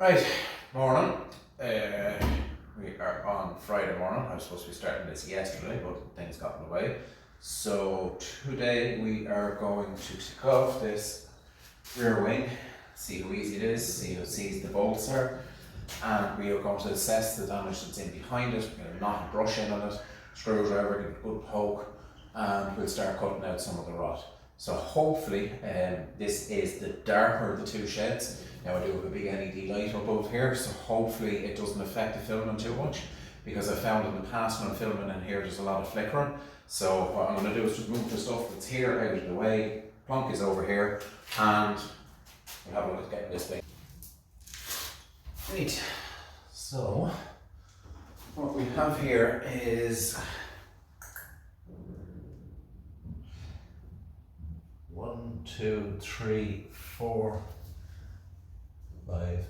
Right, morning. We are on Friday morning. I was supposed to be starting this yesterday, but things got in the way. So today we are going to take off this rear wing, see how easy it is, see how easy the bolts are, and we are going to assess the damage that's in behind it. We're going to knock a brush in on it, screwdriver, give it a good poke, and we'll start cutting out some of the rot. So hopefully, this is the darker of the two sheds. Now I do have a big LED light above here, so hopefully it doesn't affect the filming too much, because I found in the past when I'm filming in here there's a lot of flickering. So what I'm going to do is just move the stuff that's here out of the way, plonk is over here, and we'll have a look at getting this thing. Right, so what we have here is 1, 2, 3, 4, 5,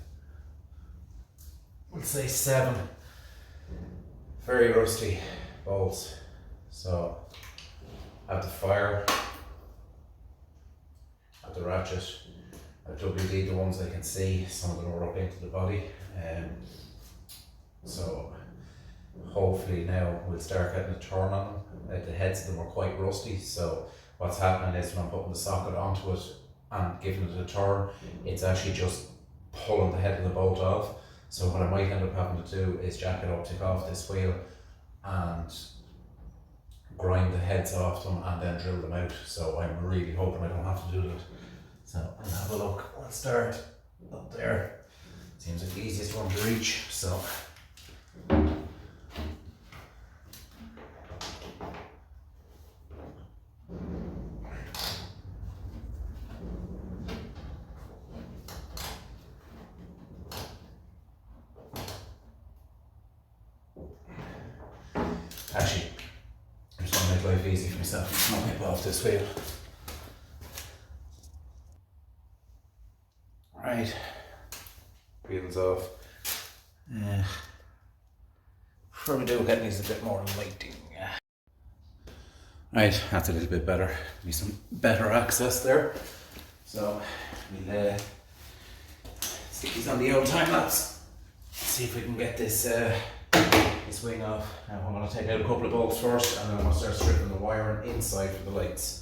let's say 7 very rusty bolts. So I have the fire, I have the ratchet, I've WD'd the ones I can see, some of them are up into the body. So hopefully now we'll start getting a turn on them. The heads of them are quite rusty, so what's happening is when I'm putting the socket onto it and giving it a turn, it's actually just pulling the head of the bolt off. So what I might end up having to do is jack it up, take off this wheel and grind the heads off them and then drill them out. So I'm really hoping I don't have to do that. So I'll have a look. We'll start up there. Seems like the easiest one to reach. So actually, I just want to make life easy for myself. I'll nip off this wheel. Right, wheels off. Probably do get these a bit more lighting. Right, that's a little bit better. Be some better access there. So we'll stick these on the old time lapse. See if we can get this this wing off. Now I'm going to take out a couple of bolts first, and then I'm going to start stripping the wiring inside for the lights.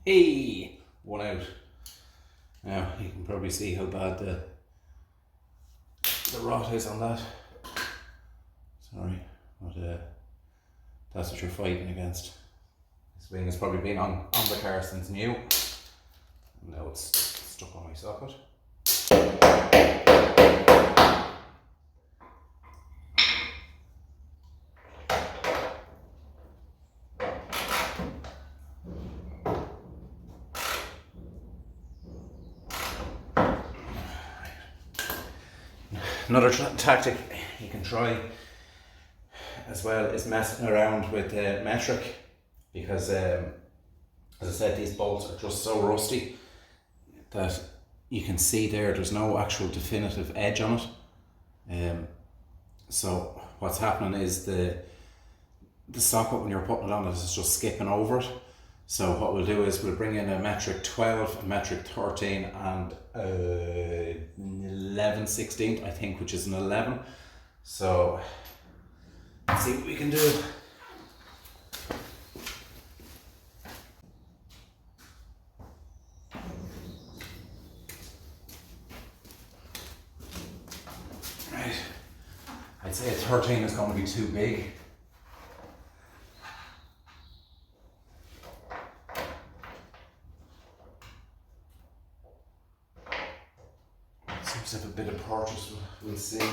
Hey, one out. Now you can probably see how bad the rot is on that. Sorry, but that's what you're fighting against. This wing has probably been on the car since new. Now it's stuck on my socket. Another tactic you can try as well is messing around with metric, because as I said, these bolts are just so rusty that you can see there's no actual definitive edge on it. So what's happening is the socket, when you're putting it on, is just skipping over it. So what we'll do is we'll bring in a metric 12, a metric 13 and 11/16, I think, which is an 11. So let's see what we can do. Right, I'd say a 13 is going to be too big. Seems to have a bit of purchase, we'll see.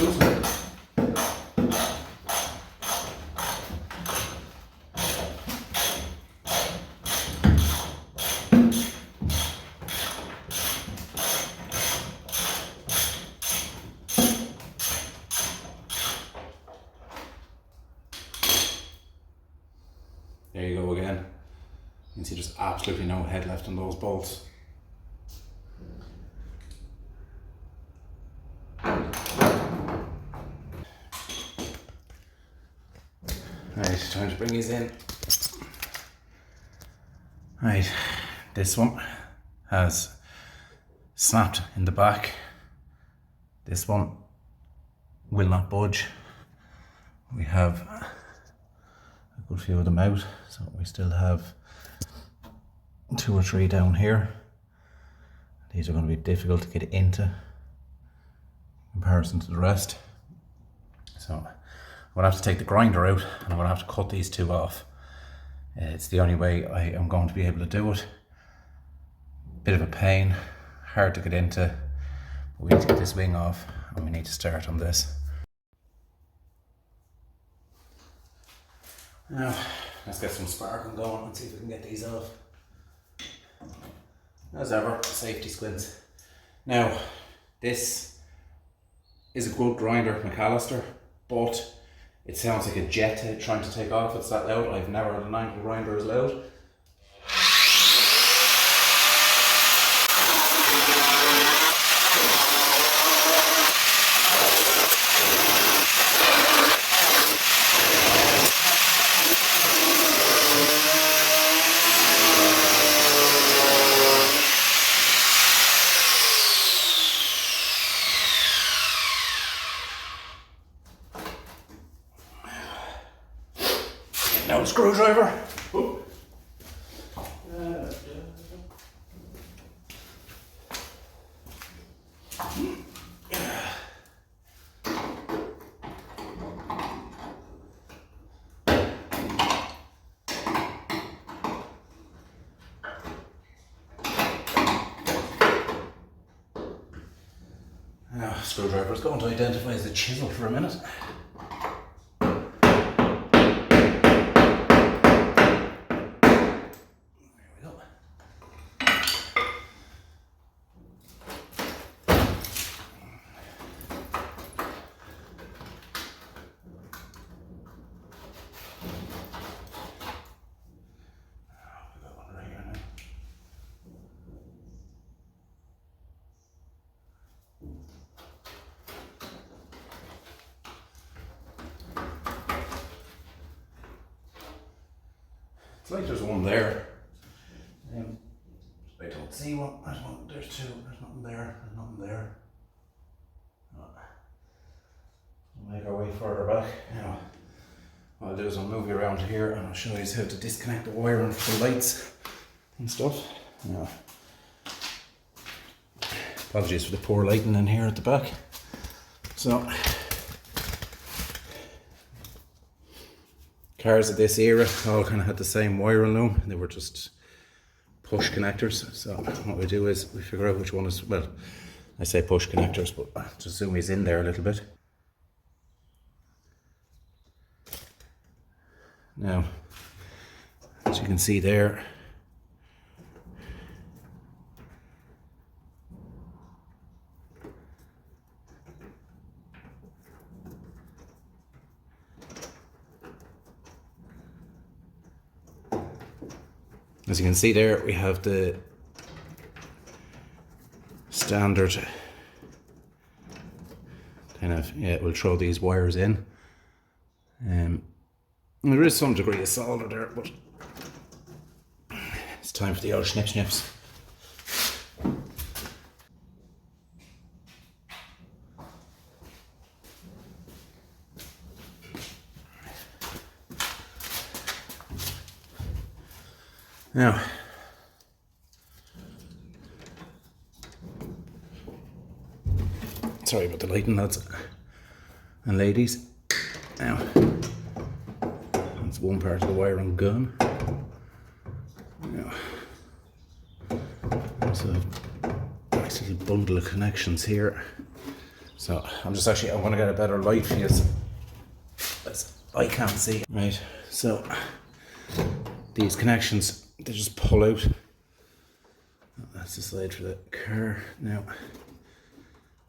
loosen. There you go again. You can see there's absolutely no head left on those bolts. Right, time to bring these in. Right, this one has snapped in the back. This one will not budge. We have a good few of them out, so we still have 2 or 3 down here. These are going to be difficult to get into in comparison to the rest. So I'm going to have to take the grinder out and I'm going to have to cut these 2 off. It's the only way I am going to be able to do it. Bit of a pain, hard to get into, but we need to get this wing off and we need to start on this. Now, let's get some sparking going and see if we can get these off. As ever, safety squints. Now, this is a good grinder, McAllister, but it sounds like a jet trying to take off. It's that loud. I've never had an angle grinder as loud. Now the screwdriver. Now, screwdriver is going to identify as a chisel for a minute. It's like there's one there. I don't see one. There's one. There's 2. There's nothing there. There's nothing there. We'll make our way further back. Now, what I'll do is I'll move you around here and I'll show you how to disconnect the wiring for the lights and stuff. Now, apologies for the poor lighting in here at the back. So, cars of this era all kind of had the same wiring loom. They were just push connectors. So what we do is we figure out which one is, well, I say push connectors, but just zoom these in there a little bit. Now, as you can see there, as you can see there, we have the standard kind of, we'll throw these wires in. There is some degree of solder there, but it's time for the old snips. Now, sorry about the lighting, lads and ladies. Now, that's one part of the wiring gone. Now, there's a nice little bundle of connections here. So I'm going to get a better light for you as I can't see. Right, so these connections, they just pull out. That's the side for the car. Now,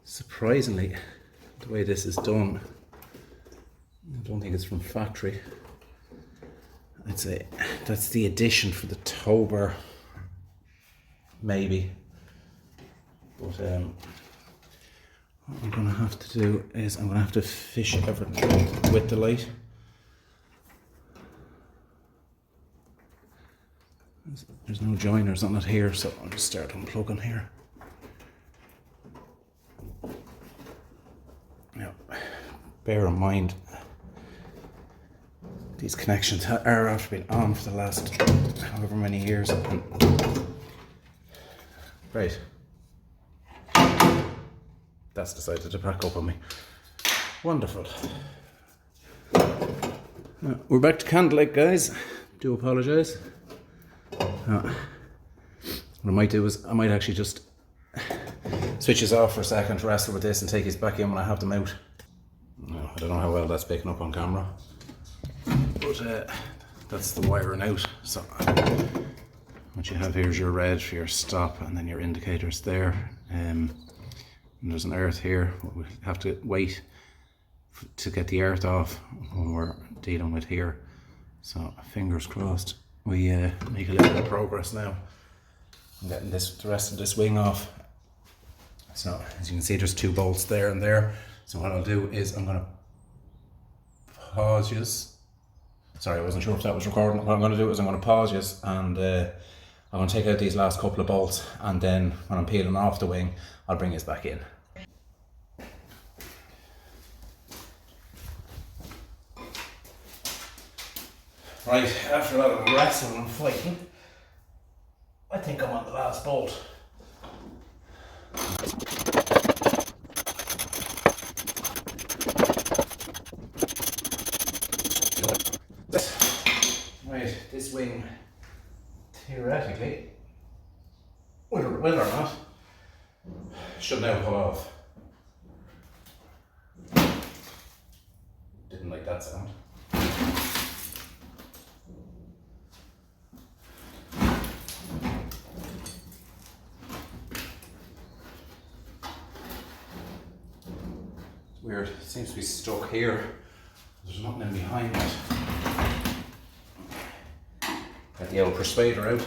surprisingly, the way this is done, I don't think it's from factory. I'd say that's the addition for the tow bar, maybe. But what I'm going to have to do is I'm going to have to fish everything with the light. There's no joiners on it here, so I'll just start unplugging here. Now, bear in mind, these connections are after being on for the last however many years. Right. That's decided to pack up on me. Wonderful. We're back to candlelight, guys. Do apologise. What I might do is I might actually just switch this off for a second, wrestle with this and take this back in when I have them out. No, I don't know how well that's picking up on camera, but that's the wiring out. So what you have here is your red for your stop, and then your indicators there. And there's an earth here. We have to wait to get the earth off when we're dealing with here. So fingers crossed we make a little bit of progress now. I'm getting the rest of this wing off. So as you can see, there's 2 bolts there and there. So what I'll do is I'm going to pause this. Sorry, I wasn't sure if that was recording. What I'm going to do is I'm going to pause this, and I'm going to take out these last couple of bolts, and then when I'm peeling off the wing, I'll bring this back in. Right, after a lot of wrestling and fighting, I think I'm on the last bolt. Right, this wing, theoretically, whether or not, should now pull off. Didn't like that sound. Weird, it seems to be stuck here. There's nothing in behind it. Got the old persuader out.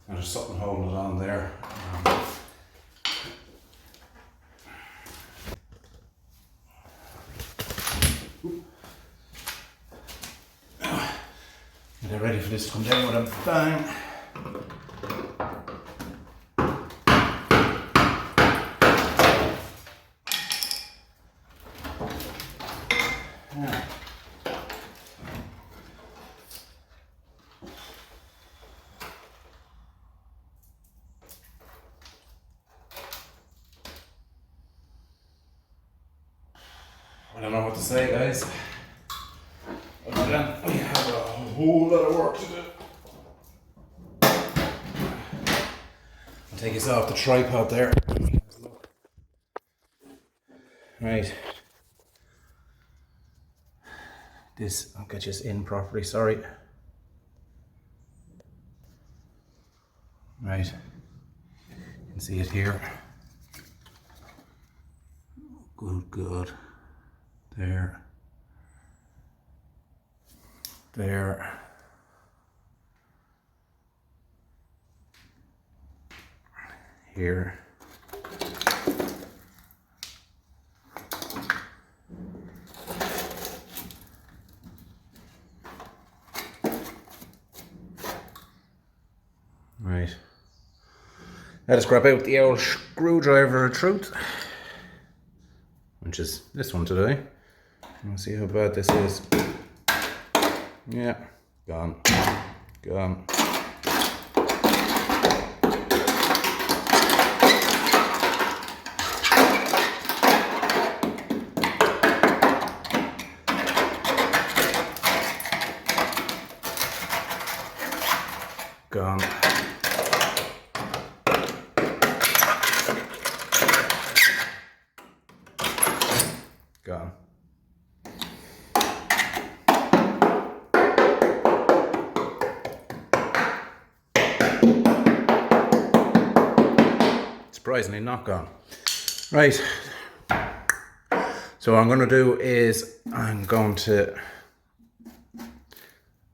And there's something holding it on there. Get ready for this to come down with a bang. Yeah. I don't know what to say, guys. Other than we have a whole lot of work to do. I'll take this off the tripod there. Right. This, I'll get this in properly, sorry. Right. You can see it here. Good. There. There. Here. Right. Let us grab out the old screwdriver of truth, which is this one today. We'll see how bad this is. Yeah, gone. Gone. Gone. Surprisingly not gone. Right. So what I'm going to do is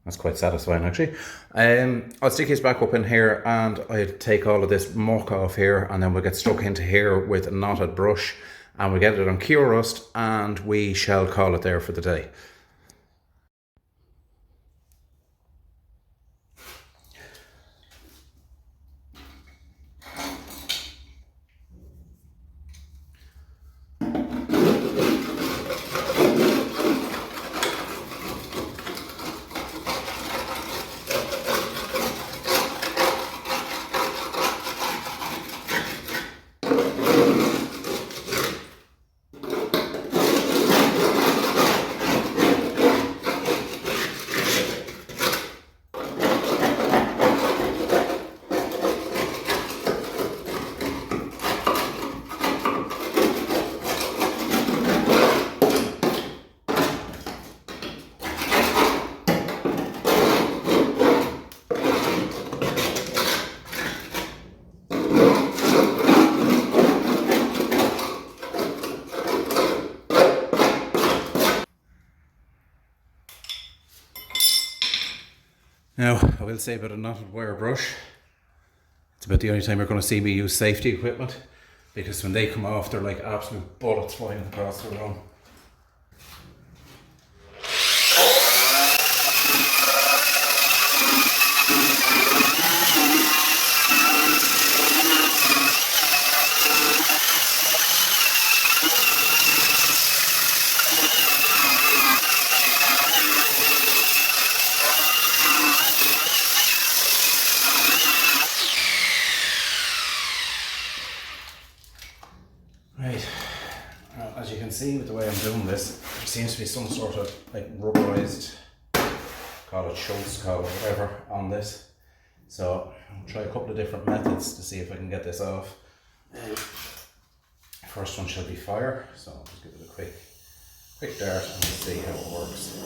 that's quite satisfying actually. I'll stick his back up in here and I'll take all of this muck off here, and then we'll get stuck into here with a knotted brush and we'll get it on cure rust, and we shall call it there for the day. Now, I will say about a knotted wire brush, it's about the only time you're going to see me use safety equipment, because when they come off, they're like absolute bullets flying across the room. Right, as you can see with the way I'm doing this, there seems to be some sort of like rubberized, call it Schultz, call it whatever, on this. So I'll try a couple of different methods to see if I can get this off. First one should be fire, so I'll just give it a quick dart and see how it works.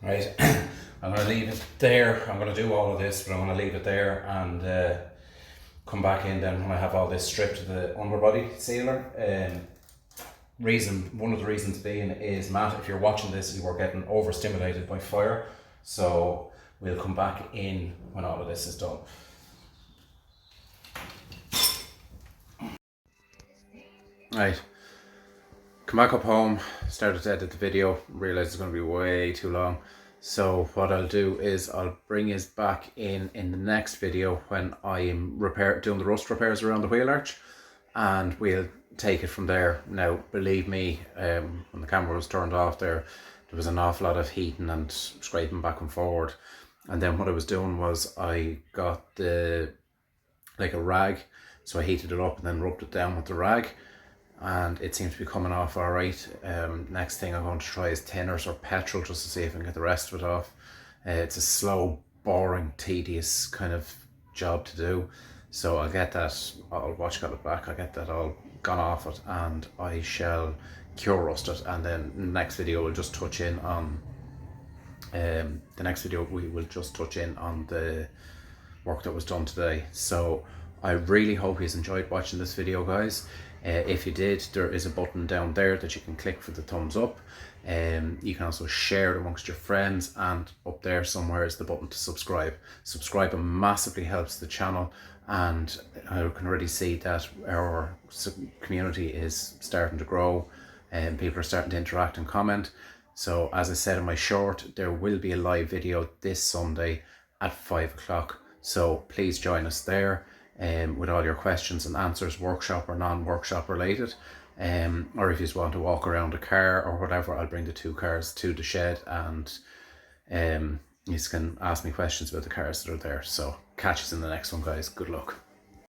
Right, I'm going to leave it there. I'm going to do all of this, but I'm going to leave it there and come back in then when I have all this stripped to the underbody sealer. One of the reasons being is, Matt, if you're watching this, you were getting overstimulated by fire. So we'll come back in when all of this is done. Right, come back up home, started to edit the video, realised it's going to be way too long. So what I'll do is I'll bring us back in the next video when I am doing the rust repairs around the wheel arch, and we'll take it from there. Now, believe me, when the camera was turned off there was an awful lot of heating and scraping back and forward. And then what I was doing was I got a rag, so I heated it up and then rubbed it down with the rag, and it seems to be coming off all right. Next thing I'm going to try is tinners or petrol, just to see if I can get the rest of it off. It's a slow, boring, tedious kind of job to do, so I'll get that, I'll got it back, I'll get that all gone off it, and I shall cure rust it. And then next video we'll just touch in on we will just touch in on the work that was done today. So I really hope you enjoyed watching this video, guys. If you did, there is a button down there that you can click for the thumbs up. You can also share it amongst your friends, and up there somewhere is the button to subscribe. Subscribing massively helps the channel, and I can already see that our community is starting to grow and people are starting to interact and comment. So as I said in my short, there will be a live video this Sunday at 5 o'clock. So please join us there with all your questions and answers, workshop or non-workshop related. Or if you just want to walk around a car or whatever, I'll bring the 2 cars to the shed and You can ask me questions about the cars that are there. So catch us in the next one, guys. Good luck.